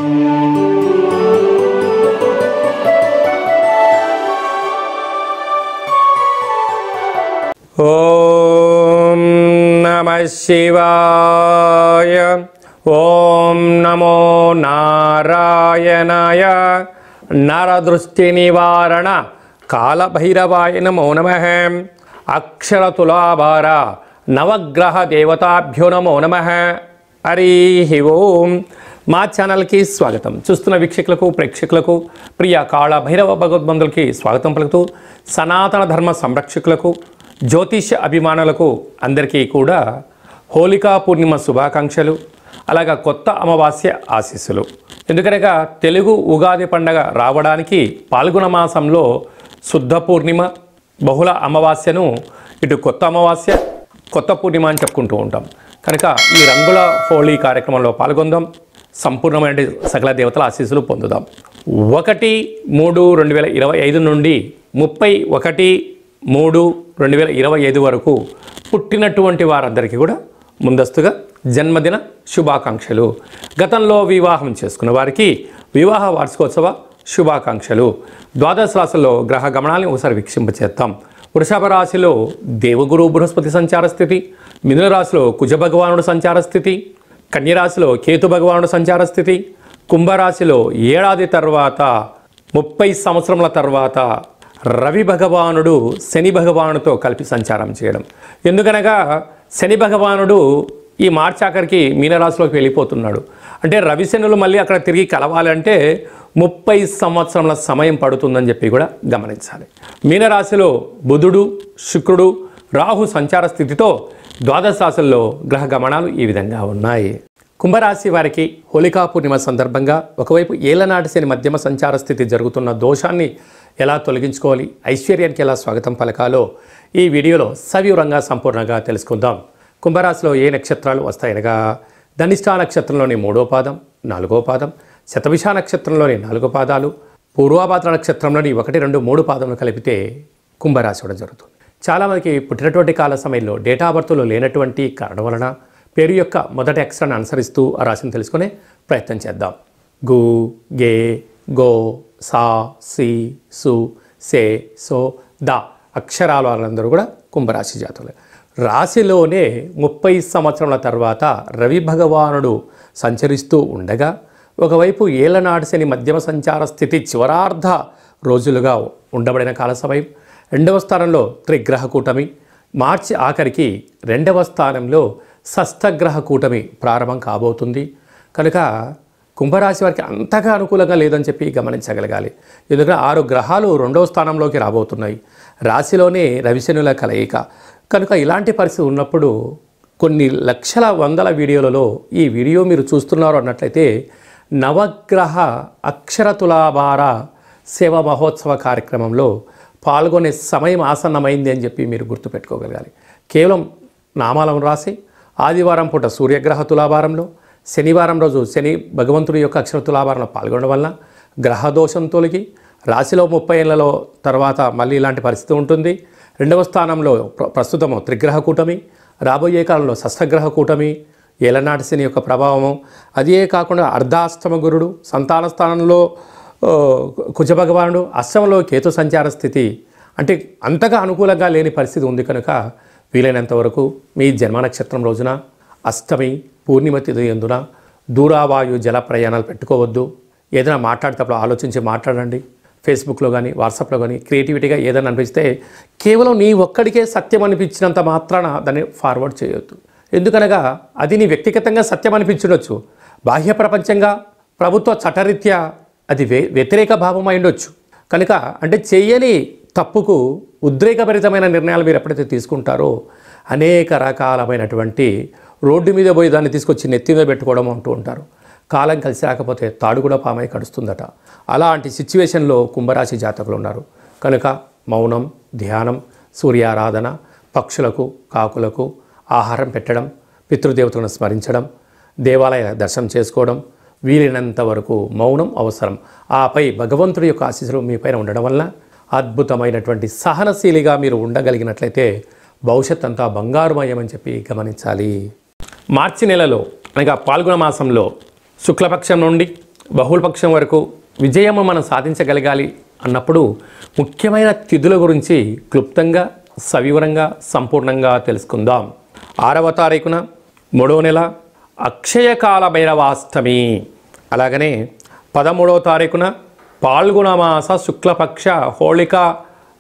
ఓం నమః శివాయ. ఓం నమో నారాయణాయ. నరదృష్టి నివారణ కాళభైరవాయ నమో నమః. అక్షరతులాభార నవగ్రహ దేవతాభ్యో నమో నమః. హరి ఓం. మా ఛానల్కి స్వాగతం. చూస్తున్న వీక్షకులకు ప్రేక్షకులకు ప్రియ కాళభైరవ భగవద్బంధులకి స్వాగతం పలుకుతూ, సనాతన ధర్మ సంరక్షకులకు జ్యోతిష అభిమానులకు అందరికీ కూడా హోళికా పూర్ణిమ శుభాకాంక్షలు, అలాగా కొత్త అమావాస్య ఆశీస్సులు. ఎందుకనగా తెలుగు ఉగాది పండగ రావడానికి పాల్గొన మాసంలో శుద్ధ పూర్ణిమ, బహుళ అమావాస్యను ఇటు కొత్త అమావాస్య, కొత్త పూర్ణిమ అని చెప్పుకుంటూ ఉంటాం. కనుక ఈ రంగుల హోళీ కార్యక్రమంలో పాల్గొందాం, సంపూర్ణమైన సకల దేవతల ఆశీస్సులు పొందుదాం. 1/3/2025 నుండి 31/3/2025 వరకు పుట్టినటువంటి వారందరికీ కూడా ముందస్తుగా జన్మదిన శుభాకాంక్షలు. గతంలో వివాహం చేసుకున్న వారికి వివాహ వార్షికోత్సవ శుభాకాంక్షలు. ద్వాదశ రాశుల్లో గ్రహ గమనాన్ని ఒకసారి వీక్షింపచేద్దాం. వృషభ రాశిలో దేవగురు బృహస్పతి సంచార స్థితి, మిథున రాశిలో కుజ భగవానుడు సంచార స్థితి, కన్యరాశిలో కేతు భగవానుడు సంచార స్థితి, కుంభరాశిలో ఏడాది తర్వాత 30 సంవత్సరముల తర్వాత రవి భగవానుడు శని భగవానుడితో కలిపి సంచారం చేయడం. ఎందుకనగా శని భగవానుడు ఈ మార్చి ఆఖరికి మీనరాశిలోకి వెళ్ళిపోతున్నాడు. అంటే రవి శనులు మళ్ళీ అక్కడ తిరిగి కలవాలంటే 30 సంవత్సరముల సమయం పడుతుందని చెప్పి కూడా గమనించాలి. మీనరాశిలో బుధుడు, శుక్రుడు, రాహు సంచార స్థితితో ద్వాదశ రాశుల్లో గ్రహ గమనాలు ఈ విధంగా ఉన్నాయి. కుంభరాశి వారికి హోళికా పూర్ణిమ సందర్భంగా ఒకవైపు ఏళ్లనాటి శని మధ్యమ సంచార స్థితి జరుగుతున్న దోషాన్ని ఎలా తొలగించుకోవాలి, ఐశ్వర్యానికి ఎలా స్వాగతం పలకాలో ఈ వీడియోలో సవివరంగా సంపూర్ణంగా తెలుసుకుందాం. కుంభరాశిలో ఏ నక్షత్రాలు వస్తాయనగా ధనిష్ఠా నక్షత్రంలోని 3వ పాదం, 4వ పాదం, శతభిష నక్షత్రంలోని 4 పాదాలు, పూర్వభాద్ర నక్షత్రంలోని 1, 2, 3 పాదములు కలిపితే కుంభరాశి కూడా జరుగుతుంది. చాలామందికి పుట్టినటువంటి కాల సమయంలో డేటా బర్త్లో లేనటువంటి కారణం వలన పేరు యొక్క మొదటి అక్షరాన్ని అనుసరిస్తూ ఆ రాశిని తెలుసుకునే ప్రయత్నం చేద్దాం. గు, గే, గో, సా, సి, సు, సే, సో, ద అక్షరాల వాళ్ళందరూ కూడా కుంభరాశి జాతకులే. రాశిలోనే 30 సంవత్సరాల తర్వాత రవి భగవానుడు సంచరిస్తూ ఉండగా ఒకవైపు ఏళ్లనాటి శని మధ్యమ సంచార స్థితి చివరార్ధ రోజులుగా ఉండబడిన కాల సమయం, 2వ స్థానంలో త్రిగ్రహ కూటమి, మార్చి ఆఖరికి 2వ స్థానంలో షష్ఠగ్రహ కూటమి ప్రారంభం కాబోతుంది. కనుక కుంభరాశి వారికి అంతగా అనుకూలంగా లేదని చెప్పి గమనించగలగాలి. ఎందుకంటే 6 గ్రహాలు 2వ స్థానంలోకి రాబోతున్నాయి. రాశిలోనే రవిశనుల కలయిక. కనుక ఇలాంటి పరిస్థితి ఉన్నప్పుడు కొన్ని లక్షల వందల వీడియోలలో ఈ వీడియో మీరు చూస్తున్నారు అన్నట్లయితే నవగ్రహ అక్షర తులాభార సేవ మహోత్సవ కార్యక్రమంలో పాల్గొనే సమయం ఆసన్నమైంది అని చెప్పి మీరు గుర్తుపెట్టుకోగలగాలి. కేవలం నామాలను రాసి ఆదివారం పూట సూర్యగ్రహ తులాభారంలో, శనివారం రోజు శని భగవంతుడి యొక్క అక్షర తులాభారంలో పాల్గొనడం వల్ల గ్రహదోషం తొలగి రాశిలో 30 ఏళ్లలో తర్వాత మళ్ళీ ఇలాంటి పరిస్థితి ఉంటుంది. 2వ స్థానంలో ప్రస్తుతము త్రిగ్రహ కూటమి, రాబోయే కాలంలో షష్ఠగ్రహ కూటమి, ఏలనాటి శని యొక్క ప్రభావము, అదే కాకుండా అర్ధాష్టమ గురుడు, సంతాన స్థానంలో కుజ భగవానుడు, అష్టమంలో కేతు సంచార స్థితి, అంటే అంతగా అనుకూలంగా లేని పరిస్థితి ఉంది. కనుక వీలైనంత వరకు మీ జన్మ నక్షత్రం రోజున అష్టమి పూర్ణిమ తిథి యందున దూరావాయు జల ప్రయాణాలు పెట్టుకోవద్దు. ఏదైనా మాట్లాడేటప్పుడు ఆలోచించి మాట్లాడండి. ఫేస్బుక్లో కానీ వాట్సాప్లో కానీ క్రియేటివిటీగా ఏదైనా అనిపిస్తే కేవలం నీ ఒక్కడికే సత్యం అనిపించినంత మాత్రాన దాన్ని ఫార్వర్డ్ చేయొద్దు. ఎందుకనగా అది నీ వ్యక్తిగతంగా సత్యం అనిపించవచ్చు, బాహ్య ప్రపంచంగా ప్రభుత్వ చట్టరీత్యా అది వ్యతిరేక భావం అయి ఉండొచ్చు. కనుక అంటే చేయని తప్పుకు ఉద్రేకభరితమైన నిర్ణయాలు మీరు ఎప్పుడైతే తీసుకుంటారో అనేక రకాలమైనటువంటి రోడ్డు మీద పోయి దాన్ని తీసుకొచ్చి నెత్తి మీద పెట్టుకోవడం అంటూ ఉంటారు. కాలం కలిసి రాకపోతే తాడు కూడా పామై కడుస్తుందట. అలాంటి సిచ్యువేషన్లో కుంభరాశి జాతకులు ఉన్నారు. కనుక మౌనం, ధ్యానం, సూర్యారాధన, పక్షులకు కాకులకు ఆహారం పెట్టడం, పితృదేవతలను స్మరించడం, దేవాలయ దర్శనం చేసుకోవడం, వీలైనంత వరకు మౌనం అవసరం. ఆపై భగవంతుడి యొక్క ఆశీస్సులు మీ పైన ఉండడం వల్ల అద్భుతమైనటువంటి సహనశీలిగా మీరు ఉండగలిగినట్లయితే భవిష్యత్ అంతా బంగారుమయమని చెప్పి గమనించాలి. మార్చి నెలలో అనగా పాల్గొన మాసంలో శుక్లపక్షం నుండి బహుళపక్షం వరకు విజయము మనం సాధించగలగాలి అన్నప్పుడు ముఖ్యమైన తిథుల గురించి క్లుప్తంగా సవివరంగా సంపూర్ణంగా తెలుసుకుందాం. 6వ తారీఖున 3వ నెల అక్షయకాల భైరవాష్టమి, అలాగనే 13వ తారీఖున పాల్గొనమాస శుక్లపక్ష హోళికా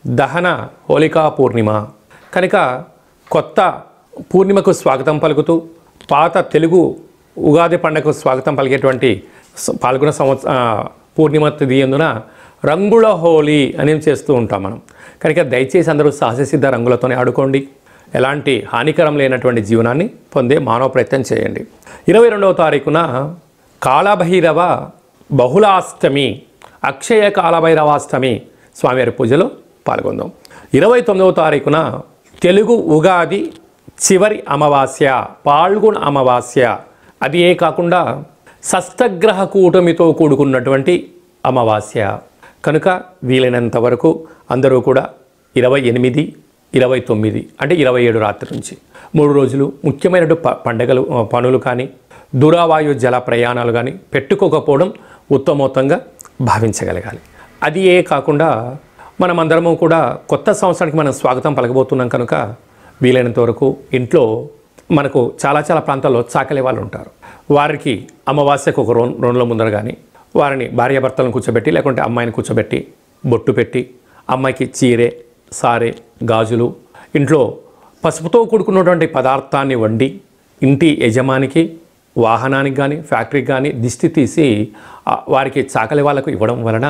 దహన హోళికా పూర్ణిమ. కనుక కొత్త పూర్ణిమకు స్వాగతం పలుకుతూ పాత తెలుగు ఉగాది పండుగకు స్వాగతం పలికేటువంటి పాల్గొన పూర్ణిమ తిథి అందున రంగుల హోలీ అనేది చేస్తూ ఉంటాం మనం. కనుక దయచేసి అందరూ సహజసిద్ధ రంగులతోనే ఆడుకోండి. ఎలాంటి హానికరం లేనటువంటి జీవనాన్ని పొందే మానవ ప్రయత్నం చేయండి. 22వ తారీఖున కాళభైరవ బహుళాష్టమి, అక్షయ కాళభైరవాష్టమి స్వామివారి పూజలో పాల్గొందాం. 29వ తారీఖున తెలుగు ఉగాది చివరి అమావాస్య, పాల్గొన అమావాస్య. అది ఏ కాకుండా షష్టగ్రహ కూటమితో కూడుకున్నటువంటి అమావాస్య. కనుక వీలైనంత వరకు అందరూ కూడా 28, 29 అంటే 27 రాత్రి నుంచి 3 రోజులు ముఖ్యమైన పండుగలు పనులు కానీ దూరవాయు జల ప్రయాణాలు కానీ పెట్టుకోకపోవడం ఉత్తమోత్తంగా భావించగలగాలి. అది ఏ కాకుండా మనమందరము కూడా కొత్త సంవత్సరానికి మనం స్వాగతం పలకబోతున్నాం. కనుక వీలైనంత వరకు ఇంట్లో మనకు చాలా ప్రాంతాల్లో చాకలి వాళ్ళు ఉంటారు. వారికి అమావాస్యకు ఒక రోజుల ముందర కానీ వారిని భార్యాభర్తలను కూర్చోబెట్టి లేకుంటే అమ్మాయిని కూర్చోబెట్టి బొట్టు పెట్టి అమ్మాయికి చీరె సారె గాజులు ఇంట్లో పసుపుతో కూడుకున్నటువంటి పదార్థాన్ని వండి ఇంటి యజమానికి వాహనానికి కానీ ఫ్యాక్టరీకి కానీ దిష్టి తీసి వారికి చాకలి వాళ్ళకు ఇవ్వడం వలన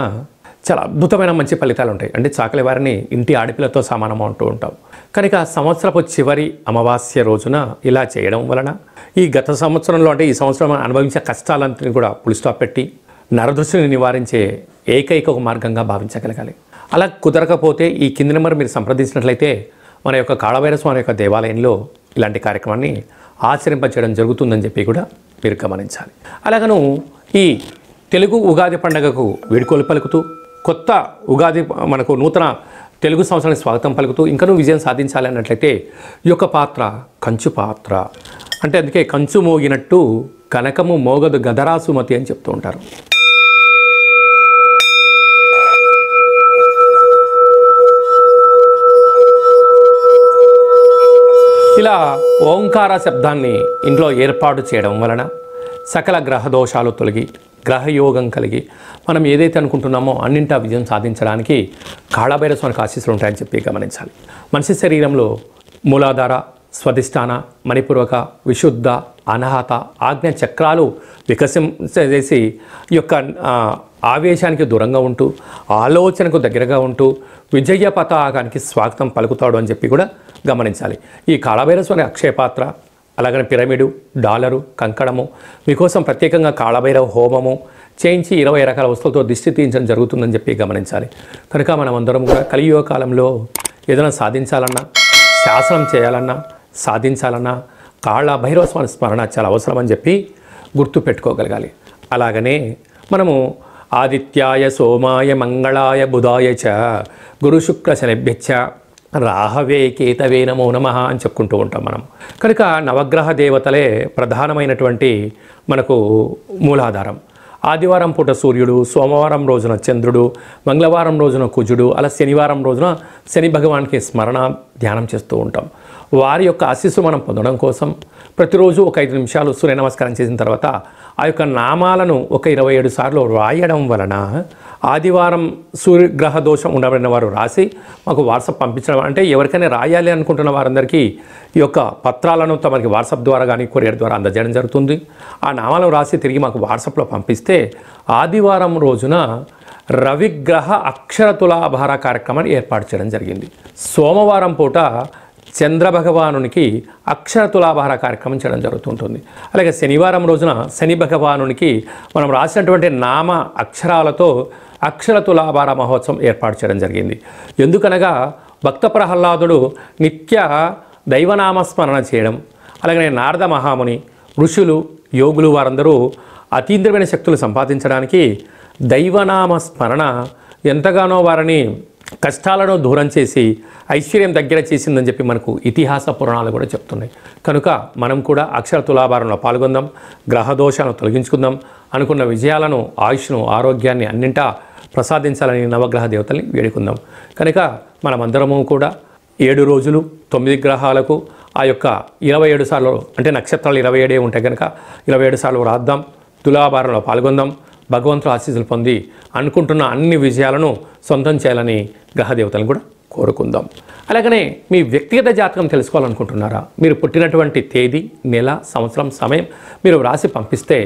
చాలా అద్భుతమైన మంచి ఫలితాలు ఉంటాయి. అంటే చాకలి వారిని ఇంటి ఆడపిల్లతో సమానం అంటూ ఉంటాం. కనుక సంవత్సరపు చివరి అమావాస్య రోజున ఇలా చేయడం వలన ఈ గత సంవత్సరంలో అంటే ఈ సంవత్సరం అనుభవించే కష్టాలంతా కూడా పులి స్టాప్ పెట్టి నరదృష్టిని నివారించే ఏకైక ఒక మార్గంగా భావించగలగాలి. అలా కుదరకపోతే ఈ కింది నెంబర్ మీరు సంప్రదించినట్లయితే మన యొక్క కాళభైరవ స్వామి యొక్క దేవాలయంలో ఇలాంటి కార్యక్రమాన్ని ఆచరింపచేయడం జరుగుతుందని చెప్పి కూడా మీరు గమనించాలి. అలాగను ఈ తెలుగు ఉగాది పండుగకు వీడ్కోలు పలుకుతూ కొత్త ఉగాది మనకు నూతన తెలుగు సంవత్సరానికి స్వాగతం పలుకుతూ ఇంకనూ విజయం సాధించాలి అన్నట్లయితే ఈ యొక్క పాత్ర కంచు పాత్ర. అంటే అందుకే కంచు మోగినట్టు కనకము మోగదు గదరాసుమతి అని చెప్తూ ఉంటారు. ఇలా ఓంకార శబ్దాన్ని ఇంట్లో ఏర్పాటు చేయడం వలన సకల గ్రహ దోషాలు తొలగి గ్రహయోగం కలిగి మనం ఏదైతే అనుకుంటున్నామో అన్నింటా విజయం సాధించడానికి కాళభైరవ స్వామికి ఆశీస్సులు ఉంటాయని చెప్పి గమనించాలి. మనిషి శరీరంలో మూలాధార, స్వధిష్టాన, మణిపూర్వక, విశుద్ధ, అనాహత, ఆజ్ఞ చక్రాలు వికసించేసి ఈ యొక్క ఆవేశానికి దూరంగా ఉంటూ ఆలోచనకు దగ్గరగా ఉంటూ విజయ పతాకానికి స్వాగతం పలుకుతాడు అని చెప్పి కూడా గమనించాలి. ఈ కాళభైరవ స్వామి అక్షయపాత్ర, అలాగనే పిరమిడు, డాలరు, కంకణము మీకోసం ప్రత్యేకంగా కాళభైరవ హోమము చేయించి 20 రకాల వస్తువులతో దిష్టి తీయించడం జరుగుతుందని చెప్పి గమనించాలి. కనుక మనం అందరం కూడా కలియుగ కాలంలో ఏదైనా సాధించాలన్నా, శాసనం చేయాలన్నా, సాధించాలన్నా కాళభైరవ స్వామి స్మరణ చాలా అవసరం అని చెప్పి గుర్తు పెట్టుకోగలగాలి. అలాగనే మనము ఆదిత్యాయ సోమాయ మంగళాయ బుధాయ చ గురు శుక్ర శనిభ్యచ్చ రాహవే కేతవే నమో నమః అని చెప్పుకుంటూ ఉంటాం మనం. కనుక నవగ్రహ దేవతలే ప్రధానమైనటువంటి మనకు మూలాధారం. ఆదివారం పూట సూర్యుడు, సోమవారం రోజున చంద్రుడు, మంగళవారం రోజున కుజుడు, అలా శనివారం రోజున శని భగవానికి స్మరణ ధ్యానం చేస్తూ ఉంటాం. వారి యొక్క ఆశీస్సు మనం పొందడం కోసం ప్రతిరోజు ఒక 5 నిమిషాలు సూర్య నమస్కారం చేసిన తర్వాత ఆ యొక్క నామాలను ఒక 27 సార్లు రాయడం వలన ఆదివారం సూర్యగ్రహ దోషం ఉండబడిన వారు రాసి మాకు వాట్సాప్ పంపించడం, అంటే ఎవరికైనా రాయాలి అనుకుంటున్న వారందరికీ ఈ యొక్క పత్రాలను తమకి వాట్సాప్ ద్వారా కానీ కొరియర్ ద్వారా అందజేయడం జరుగుతుంది. ఆ నామాలను రాసి తిరిగి మాకు వాట్సాప్లో పంపిస్తే ఆదివారం రోజున రవిగ్రహ అక్షర తులాభార కార్యక్రమాన్ని ఏర్పాటు చేయడం జరిగింది. సోమవారం పూట చంద్రభగవానునికి అక్షర తులాభార కార్యక్రమం చేయడం జరుగుతుంటుంది. అలాగే శనివారం రోజున శని భగవానునికి మనం రాసినటువంటి నామ అక్షరాలతో అక్షర తులాభార మహోత్సవం ఏర్పాటు చేయడం జరిగింది. ఎందుకనగా భక్త ప్రహ్లాదుడు నిత్య దైవనామస్మరణ చేయడం, అలాగే నారద మహాముని, ఋషులు, యోగులు వారందరూ అతీంద్రియమైన శక్తులు సంపాదించడానికి దైవనామ స్మరణ ఎంతగానో వారిని కష్టాలను దూరం చేసి ఐశ్వర్యం దగ్గర చేసిందని చెప్పి మనకు ఇతిహాస పురాణాలు కూడా చెప్తున్నాయి. కనుక మనం కూడా అక్షర తులాభారంలో పాల్గొందాం, గ్రహ దోషాలను తొలగించుకుందాం, అనుకున్న విజయాలను, ఆయుష్ను, ఆరోగ్యాన్ని అన్నింటా ప్రసాదించాలని నవగ్రహ దేవతల్ని వేడుకుందాం. కనుక మనమందరము కూడా 7 రోజులు 9 గ్రహాలకు ఆ యొక్క 27 సార్లు, అంటే నక్షత్రాలు 27 ఉంటాయి కనుక 27 సార్లు రాద్దాం, తులాభారంలో పాల్గొందాం, భగవంతుడు ఆశీస్సులు పొంది అనుకుంటున్న అన్ని విజయాలను సొంతం చేయాలని గ్రహదేవతలను కూడా కోరుకుందాం. అలాగనే మీ వ్యక్తిగత జాతకం తెలుసుకోవాలనుకుంటున్నారా? మీరు పుట్టినటువంటి తేదీ, నెల, సంవత్సరం, సమయం మీరు రాసి పంపిస్తే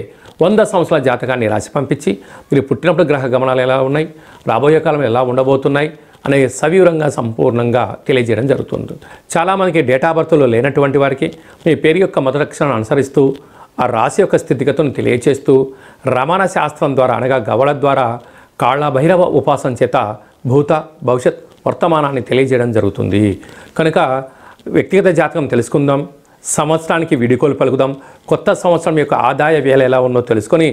100 సంవత్సరాల జాతకాన్ని రాసి పంపించి మీరు పుట్టినప్పుడు గ్రహ గమనాలు ఎలా ఉన్నాయి, రాబోయే కాలం ఎలా ఉండబోతున్నాయి అనే సవివరంగా సంపూర్ణంగా తెలియజేయడం జరుగుతుంది. చాలామందికి డేటా బర్త్లో లేనటువంటి వారికి మీ పేరు యొక్క మొదటి అక్షరాన్ని అనుసరిస్తూ ఆ రాశి యొక్క స్థితిగతులను తెలియచేస్తూ రమణ శాస్త్రం ద్వారా అనగా గవళ ద్వారా కాళభైరవ ఉపాసన చేత భూత, భవిష్యత్, వర్తమానాన్ని తెలియజేయడం జరుగుతుంది. కనుక వ్యక్తిగత జాతకం తెలుసుకుందాం, సంవత్సరానికి వీడుకోలు పలుకుదాం, కొత్త సంవత్సరం యొక్క ఆదాయ వేళ ఎలా ఉందో తెలుసుకొని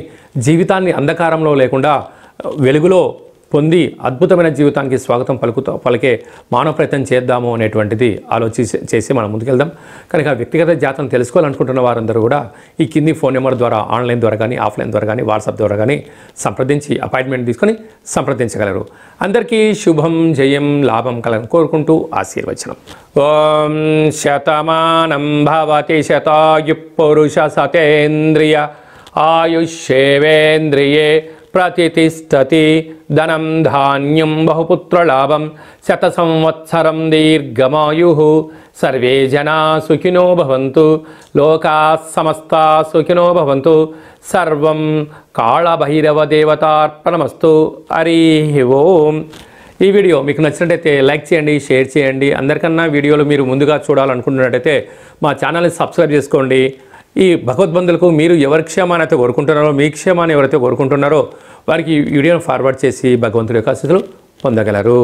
జీవితాన్ని అంధకారంలో లేకుండా వెలుగులో పొంది అద్భుతమైన జీవితానికి స్వాగతం పలికే మానవ ప్రయత్నం చేద్దాము అనేటువంటిది చేసి మనం ముందుకెళ్దాం. కనుక వ్యక్తిగత జాతకం తెలుసుకోవాలనుకుంటున్న వారందరూ కూడా ఈ కింది ఫోన్ నెంబర్ ద్వారా ఆన్లైన్ ద్వారా కానీ, ఆఫ్లైన్ ద్వారా కానీ, వాట్సాప్ ద్వారా కానీ సంప్రదించి అపాయింట్మెంట్ తీసుకొని సంప్రదించగలరు. అందరికీ శుభం, జయం, లాభం కలను కోరుకుంటూ ఆశీర్వచనం. ఓం శతమానం భవతి శతాయు పురుష సతేంద్రియ ఆయుష్యేవేంద్రియే ప్రతిష్టతి ధనం ధాన్యం బహుపుత్రలాభం శత సంవత్సరం దీర్ఘమాయు సర్వే జనా సుఖినో భవంతు లోకా సమస్తా సుఖినో భవంతు సర్వం కాళభైరవ దేవతార్పణమస్తు. హరి ఓం. ఈ వీడియో మీకు నచ్చినట్టయితే లైక్ చేయండి, షేర్ చేయండి. అందరికన్నా వీడియోలు మీరు ముందుగా చూడాలనుకుంటున్నట్టయితే మా ఛానల్ని సబ్స్క్రైబ్ చేసుకోండి. ఈ భగవద్బంధులకు మీరు ఎవరి క్షేమాన్ని అయితే కోరుకుంటున్నారో, మీ క్షేమాన్ని ఎవరైతే కోరుకుంటున్నారో వారికి ఈ వీడియోను ఫార్వర్డ్ చేసి భగవంతుడి యొక్క ఆశీస్సులు పొందగలరు.